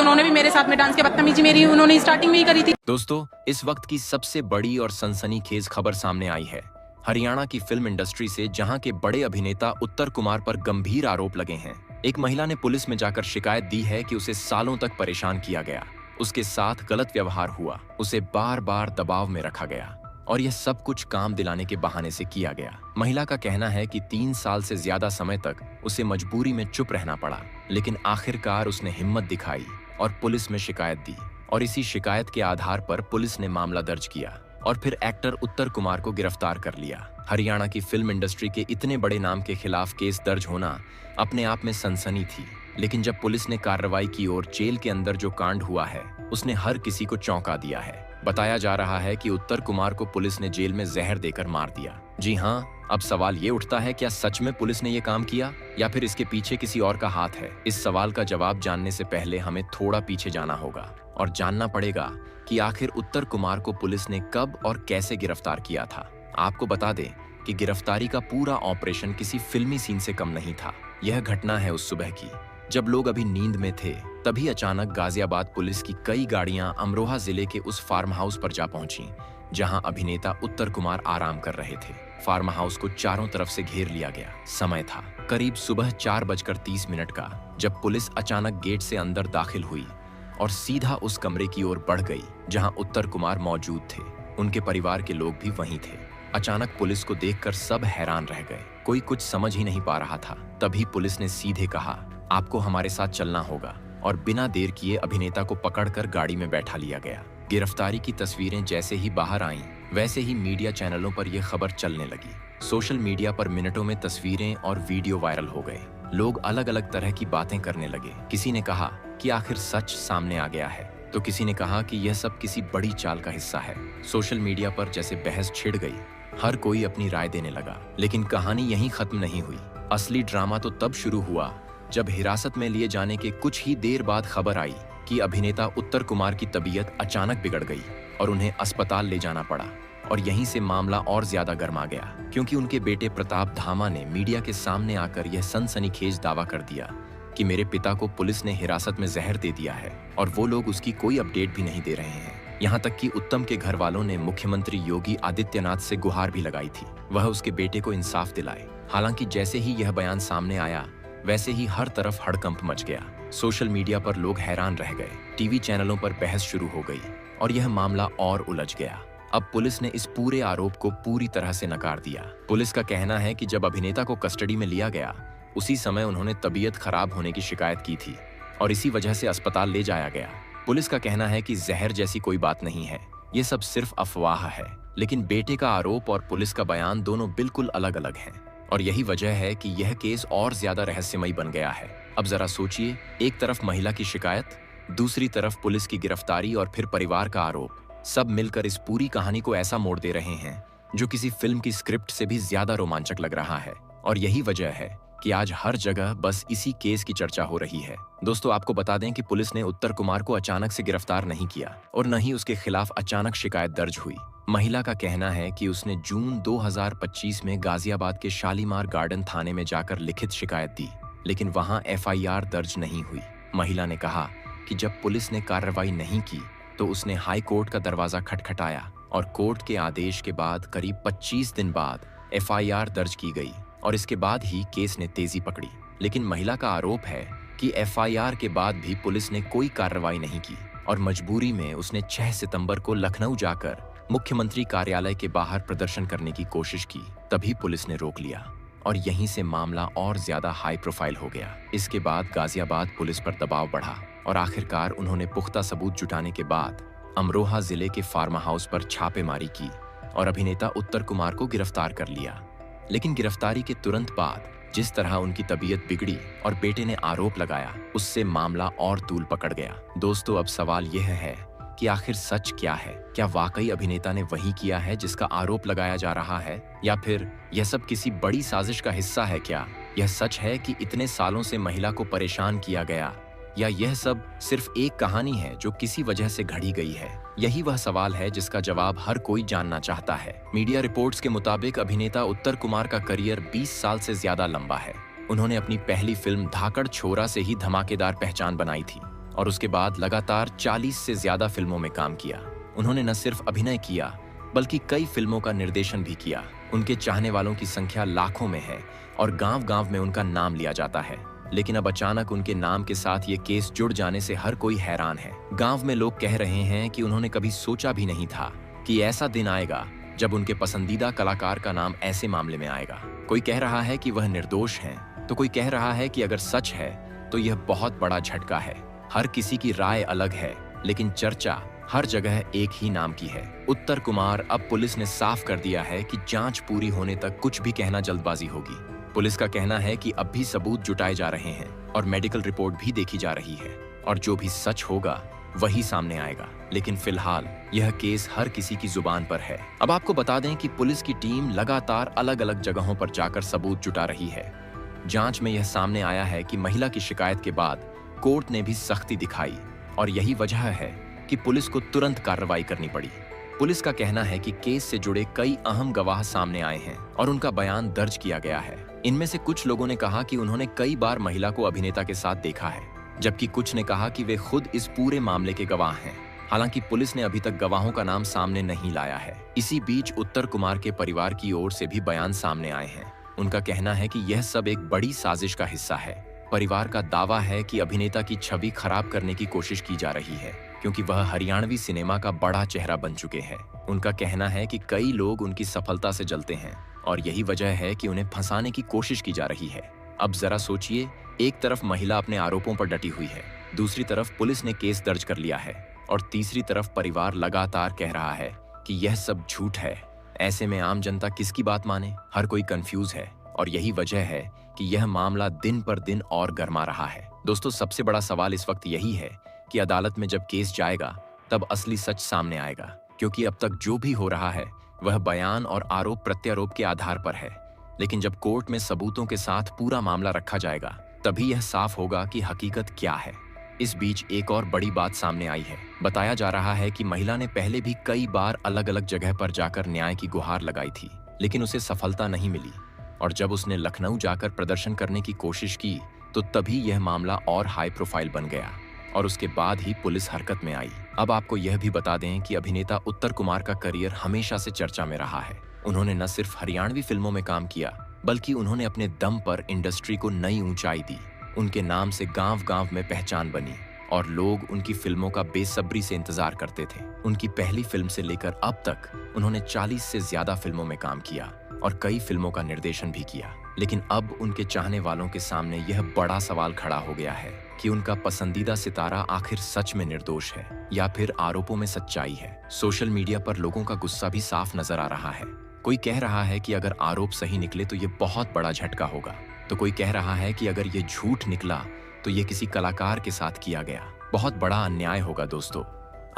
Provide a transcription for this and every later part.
उन्होंने भी मेरे साथ में डांस के बदतमीजी मेरी उन्होंने स्टार्टिंग में ही करी थी। दोस्तों, इस वक्त की सबसे बड़ी और सनसनीखेज खबर सामने आई है हरियाणा की फिल्म इंडस्ट्री से, जहां के बड़े अभिनेता उत्तर कुमार पर गंभीर आरोप लगे हैं। एक महिला ने पुलिस में जाकर शिकायत दी है कि उसे सालों तक परेशान किया गया, उसके साथ गलत व्यवहार हुआ, उसे बार बार दबाव में रखा गया और यह सब कुछ काम दिलाने के बहाने से किया गया। महिला का कहना है कि 3 साल से ज्यादा समय तक उसे मजबूरी में चुप रहना पड़ा, लेकिन आखिरकार उसने हिम्मत दिखाई और पुलिस में शिकायत दी और इसी शिकायत के आधार पर पुलिस ने मामला दर्ज किया और फिर एक्टर उत्तर कुमार को गिरफ्तार कर लिया। हरियाणा की फिल्म इंडस्ट्री के इतने बड़े नाम के खिलाफ केस दर्ज होना अपने आप में सनसनी थी, लेकिन जब पुलिस ने कार्रवाई की और जेल के अंदर जो कांड हुआ है उसने हर किसी को चौंका दिया है। बताया जा रहा है कि उत्तर कुमार को पुलिस ने जेल में जहर देकर मार दिया। जी हाँ, अब सवाल ये उठता है, क्या सच में पुलिस ने ये काम किया या फिर इसके पीछे किसी और का हाथ है? इस सवाल का जवाब जानने से पहले हमें थोड़ा पीछे जाना होगा और जानना पड़ेगा कि आखिर उत्तर कुमार को पुलिस ने कब और कैसे गिरफ्तार किया था। आपको बता दें कि गिरफ्तारी का पूरा ऑपरेशन किसी फिल्मी सीन से कम नहीं था। यह घटना है उस सुबह की, जब लोग अभी नींद में थे। तभी अचानक गाजियाबाद पुलिस की कई गाड़ियां अमरोहा जिले के उस फार्म हाउस पर जा पहुंची जहां अभिनेता उत्तर कुमार आराम कर रहे थे। फार्म हाउस को चारों तरफ से घेर लिया गया। समय था करीब सुबह 4:30 का, जब पुलिस अचानक गेट से अंदर दाखिल हुई और सीधा उस कमरे की ओर बढ़ गई जहां उत्तर कुमार मौजूद थे। उनके परिवार के लोग भी वहीं थे। अचानक पुलिस को देखकर सब हैरान रह गए, कोई कुछ समझ ही नहीं पा रहा था। तभी पुलिस ने सीधे कहा, आपको हमारे साथ चलना होगा, और बिना देर किए अभिनेता को पकड़कर गाड़ी में बैठा लिया गया। गिरफ्तारी की तस्वीरें जैसे ही बाहर आईं, वैसे ही मीडिया चैनलों पर यह खबर चलने लगी। सोशल मीडिया पर मिनटों में तस्वीरें और वीडियो वायरल हो गए। लोग अलग अलग तरह की बातें करने लगे। किसी ने कहा कि आखिर सच सामने आ गया है, तो किसी ने कहा कि यह सब किसी बड़ी चाल का हिस्सा है। सोशल मीडिया पर जैसे बहस छिड़ गई, हर कोई अपनी राय देने लगा। लेकिन कहानी यहीं खत्म नहीं हुई। असली ड्रामा तो तब शुरू हुआ जब हिरासत में लिए जाने के कुछ ही देर बाद खबर आई कि अभिनेता उत्तर कुमार की तबीयत अचानक बिगड़ गई और उन्हें अस्पताल ले जाना पड़ा। और यहीं से मामला और ज्यादा गर्मा गया, क्योंकि उनके बेटे प्रताप धामा ने मीडिया के सामने आकर यह सनसनीखेज दावा कर दिया कि मेरे पिता को पुलिस ने हिरासत में जहर दे दिया है और वो लोग उसकी कोई अपडेट भी नहीं दे रहे हैं। यहाँ तक कि उत्तम के घर वालों ने मुख्यमंत्री योगी आदित्यनाथ से गुहार भी लगाई थी, वह उसके बेटे को इंसाफ दिलाए। हालांकि जैसे ही यह बयान सामने आया, वैसे ही हर तरफ हड़कंप मच गया। सोशल मीडिया पर लोग हैरान रह गए, टीवी चैनलों पर बहस शुरू हो गई और यह मामला और उलझ गया। अब पुलिस ने इस पूरे आरोप को पूरी तरह से नकार दिया। पुलिस का कहना है कि जब अभिनेता को कस्टडी में लिया गया, उसी समय उन्होंने तबीयत खराब होने की शिकायत की थी और इसी वजह से अस्पताल ले जाया गया। पुलिस का कहना है कि जहर जैसी कोई बात नहीं है, ये सब सिर्फ अफवाह है। लेकिन बेटे का आरोप और पुलिस का बयान दोनों बिल्कुल अलग अलग हैं और यही वजह है कि यह केस और ज्यादा रहस्यमयी बन गया है। अब जरा सोचिए, एक तरफ महिला की शिकायत, दूसरी तरफ पुलिस की गिरफ्तारी और फिर परिवार का आरोप, सब मिलकर इस पूरी कहानी को ऐसा मोड़ दे रहे हैं जो किसी फिल्म की स्क्रिप्ट से भी ज्यादा रोमांचक लग रहा है। और यही वजह है कि आज हर जगह बस इसी केस की चर्चा हो रही है। दोस्तों, आपको बता दें कि पुलिस ने उत्तर कुमार को अचानक से गिरफ्तार नहीं किया और न ही उसके खिलाफ अचानक शिकायत दर्ज हुई। महिला का कहना है कि उसने जून 2025 में गाजियाबाद के शालीमार गार्डन थाने में जाकर लिखित शिकायत दी, लेकिन वहां एफआईआर दर्ज नहीं हुई। महिला ने कहा कि जब पुलिस ने कार्रवाई नहीं की तो उसने हाई कोर्ट का दरवाजा खटखटाया और कोर्ट के आदेश के बाद करीब 25 दिन बाद एफआईआर दर्ज की गई और इसके बाद ही केस ने तेजी पकड़ी। लेकिन महिला का आरोप है कि एफआईआर के बाद भी पुलिस ने कोई कार्रवाई नहीं की और मजबूरी में उसने 6 सितंबर को लखनऊ जाकर मुख्यमंत्री कार्यालय के बाहर प्रदर्शन करने की कोशिश की। तभी पुलिस ने रोक लिया और यहीं से मामला और ज्यादा हाई प्रोफाइल हो गया। इसके बाद गाजियाबाद पुलिस पर दबाव बढ़ा और आखिरकार उन्होंने पुख्ता सबूत जुटाने के बाद अमरोहा जिले के फार्म हाउस पर छापेमारी की और अभिनेता उत्तर कुमार को गिरफ्तार कर लिया। लेकिन गिरफ्तारी के तुरंत बाद जिस तरह उनकी तबीयत बिगड़ी और बेटे ने आरोप लगाया, उससे मामला और तूल पकड़ गया। दोस्तों, अब सवाल यह है कि आखिर सच क्या है? क्या वाकई अभिनेता ने वही किया है जिसका आरोप लगाया जा रहा है, या फिर यह सब किसी बड़ी साजिश का हिस्सा है? क्या यह सच है कि इतने सालों से महिला को परेशान किया गया, या यह सब सिर्फ एक कहानी है जो किसी वजह से घड़ी गई है? यही वह सवाल है जिसका जवाब हर कोई जानना चाहता है। मीडिया रिपोर्ट्स के मुताबिक अभिनेता उत्तर कुमार का करियर 20 साल से ज्यादा लंबा है। उन्होंने अपनी पहली फिल्म धाकड़ छोरा से ही धमाकेदार पहचान बनाई थी और उसके बाद लगातार 40 से ज्यादा फिल्मों में काम किया। उन्होंने न सिर्फ अभिनय किया बल्कि कई फिल्मों का निर्देशन भी किया। उनके चाहने वालों की संख्या लाखों में है और गांव-गांव में उनका नाम लिया जाता है। लेकिन अब अचानक उनके नाम के साथ ये केस जुड़ जाने से हर कोई हैरान है। गांव में लोग कह रहे हैं कि उन्होंने कभी सोचा भी नहीं था कि ऐसा दिन आएगा जब उनके पसंदीदा कलाकार का नाम ऐसे मामले में आएगा। कोई कह रहा है कि वह निर्दोष हैं, तो कोई कह रहा है कि अगर सच है तो यह बहुत बड़ा झटका है। हर किसी की राय अलग है, लेकिन चर्चा हर जगह एक ही नाम की है, उत्तर कुमार। अब पुलिस ने साफ कर दिया है कि जांच पूरी होने तक कुछ भी कहना जल्दबाजी होगी। पुलिस का कहना है कि अब भी सबूत जुटाए जा रहे हैं और मेडिकल रिपोर्ट भी देखी जा रही है और जो भी सच होगा वही सामने आएगा। लेकिन फिलहाल यह केस हर किसी की जुबान पर है। अब आपको बता दें कि पुलिस की टीम लगातार अलग अलग जगहों पर जाकर सबूत जुटा रही है। जांच में यह सामने आया है कि महिला की शिकायत के बाद कोर्ट ने भी सख्ती दिखाई और यही वजह है कि पुलिस को तुरंत कार्रवाई करनी पड़ी। पुलिस का कहना है कि केस से जुड़े कई अहम गवाह सामने आए हैं और उनका बयान दर्ज किया गया है। इनमें से कुछ लोगों ने कहा कि उन्होंने कई बार महिला को अभिनेता के साथ देखा है, जबकि कुछ ने कहा कि वे खुद इस पूरे मामले के गवाह हैं। हालांकि पुलिस ने अभी तक गवाहों का नाम सामने नहीं लाया है। इसी बीच उत्तर कुमार के परिवार की ओर से भी बयान सामने आए हैं। उनका कहना है कि यह सब एक बड़ी साजिश का हिस्सा है। परिवार का दावा है कि अभिनेता की छवि खराब करने की कोशिश की जा रही है, क्योंकि वह हरियाणवी सिनेमा का बड़ा चेहरा बन चुके हैं। उनका कहना है कि कई लोग उनकी सफलता से जलते हैं और यही वजह है कि उन्हें फंसाने की कोशिश की जा रही है। अब जरा सोचिए, एक तरफ महिला अपने आरोपों पर डटी हुई है, दूसरी तरफ पुलिस ने केस दर्ज कर लिया है और तीसरी तरफ परिवार लगातार कह रहा है कि यह सब झूठ है। ऐसे में आम जनता किसकी बात माने? हर कोई कंफ्यूज है और यही वजह है कि यह मामला दिन पर दिन और गर्मा रहा है। दोस्तों, सबसे बड़ा सवाल इस वक्त यही है कि अदालत में जब केस जाएगा तब असली सच सामने आएगा, क्योंकि अब तक जो भी हो रहा है वह बयान और आरोप प्रत्यारोप के आधार पर है। लेकिन जब कोर्ट में सबूतों के साथ पूरा मामला रखा जाएगा तभी यह साफ होगा कि हकीकत क्या है। इस बीच एक और बड़ी बात सामने आई है। बताया जा रहा है कि महिला ने पहले भी कई बार अलग अलग जगह पर जाकर न्याय की गुहार लगाई थी, लेकिन उसे सफलता नहीं मिली और जब उसने लखनऊ जाकर प्रदर्शन करने की कोशिश की तो तभी यह मामला और हाई प्रोफाइल बन गया और उसके बाद ही पुलिस हरकत में आई। अब आपको यह भी बता दें कि अभिनेता उत्तर कुमार का करियर हमेशा से चर्चा में रहा है। उन्होंने न सिर्फ हरियाणवी फिल्मों में काम किया, बल्कि उन्होंने अपने दम पर इंडस्ट्री को नई ऊंचाई दी। उनके नाम से गांव-गांव में पहचान बनी और लोग उनकी फिल्मों का बेसब्री से इंतजार करते थे। उनकी पहली फिल्म से लेकर अब तक उन्होंने 40 से ज्यादा फिल्मों में काम किया और कई फिल्मों का निर्देशन भी किया। लेकिन अब उनके चाहने वालों के सामने यह बड़ा सवाल खड़ा हो गया है कि उनका पसंदीदा सितारा आखिर सच में निर्दोष है या फिर आरोपों में सच्चाई है। सोशल मीडिया पर लोगों का गुस्सा भी साफ नजर आ रहा है। कोई कह रहा है कि अगर आरोप सही निकले तो ये बहुत बड़ा झटका होगा, तो कोई कह रहा है कि अगर ये झूठ निकला तो ये किसी कलाकार के साथ किया गया बहुत बड़ा अन्याय होगा। दोस्तों,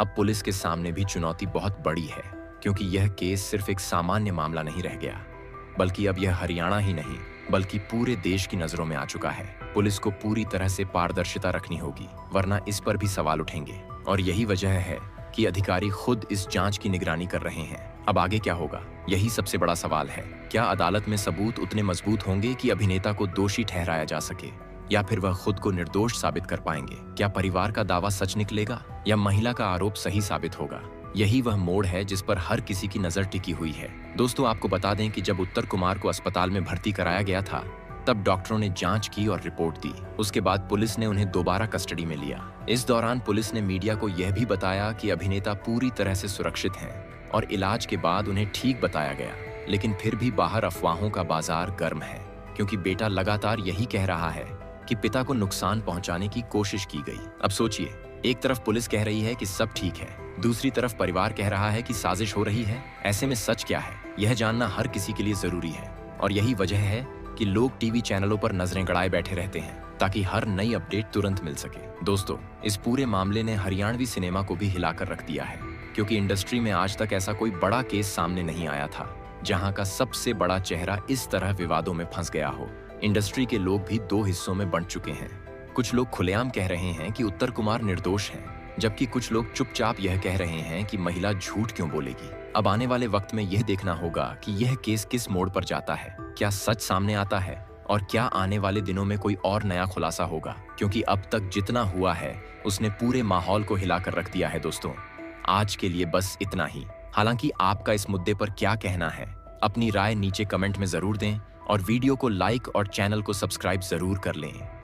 अब पुलिस के सामने भी चुनौती बहुत बड़ी है, क्योंकि यह केस सिर्फ एक सामान्य मामला नहीं रह गया, बल्कि अब यह हरियाणा ही नहीं बल्कि पूरे देश की नजरों में आ चुका है। पुलिस को पूरी तरह से पारदर्शिता रखनी होगी, वरना इस पर भी सवाल उठेंगे और यही वजह है कि अधिकारी खुद इस जांच की निगरानी कर रहे हैं। अब आगे क्या होगा, यही सबसे बड़ा सवाल है। क्या अदालत में सबूत उतने मजबूत होंगे कि अभिनेता को दोषी ठहराया जा सके, या फिर वह खुद को निर्दोष साबित कर पाएंगे? क्या परिवार का दावा सच निकलेगा या महिला का आरोप सही साबित होगा? यही वह मोड़ है जिस पर हर किसी की नजर टिकी हुई है। दोस्तों, आपको बता दें कि जब उत्तर कुमार को अस्पताल में भर्ती कराया गया था तब डॉक्टरों ने जांच की और रिपोर्ट दी। उसके बाद पुलिस ने उन्हें दोबारा कस्टडी में लिया। इस दौरान पुलिस ने मीडिया को यह भी बताया कि अभिनेता पूरी तरह से सुरक्षित हैं और इलाज के बाद उन्हें ठीक बताया गया। लेकिन फिर भी बाहर अफवाहों का बाजार गर्म है, क्योंकि बेटा लगातार यही कह रहा है कि पिता को नुकसान पहुंचाने की कोशिश की गई। अब सोचिए, एक तरफ पुलिस कह रही है कि सब ठीक है, दूसरी तरफ परिवार कह रहा है कि साजिश हो रही है। ऐसे में सच क्या है, यह जानना हर किसी के लिए जरूरी है और यही वजह है कि लोग टीवी चैनलों पर नजरें गड़ाए बैठे रहते हैं ताकि हर नई अपडेट तुरंत मिल सके। दोस्तों, इस पूरे मामले ने हरियाणवी सिनेमा को भी हिलाकर रख दिया है, क्योंकि इंडस्ट्री में आज तक ऐसा कोई बड़ा केस सामने नहीं आया था जहां का सबसे बड़ा चेहरा इस तरह विवादों में फंस गया हो। इंडस्ट्री के लोग भी दो हिस्सों में बंट चुके हैं। कुछ लोग खुलेआम कह रहे हैं कि उत्तर कुमार निर्दोष हैं, जबकि कुछ लोग चुपचाप यह कह रहे हैं कि महिला झूठ क्यों बोलेगी। अब आने वाले वक्त में यह देखना होगा कि यह केस किस मोड़ पर जाता है। क्या सच सामने आता है और क्या आने वाले दिनों में कोई और नया खुलासा होगा? क्योंकि अब तक जितना हुआ है उसने पूरे माहौल को हिलाकर रख दिया है दोस्तों। आज के लिए बस इतना ही। हालांकि आपका इस मुद्दे पर क्या कहना है, अपनी राय नीचे कमेंट में जरूर दें और वीडियो को लाइक और चैनल को सब्सक्राइब जरूर कर लें।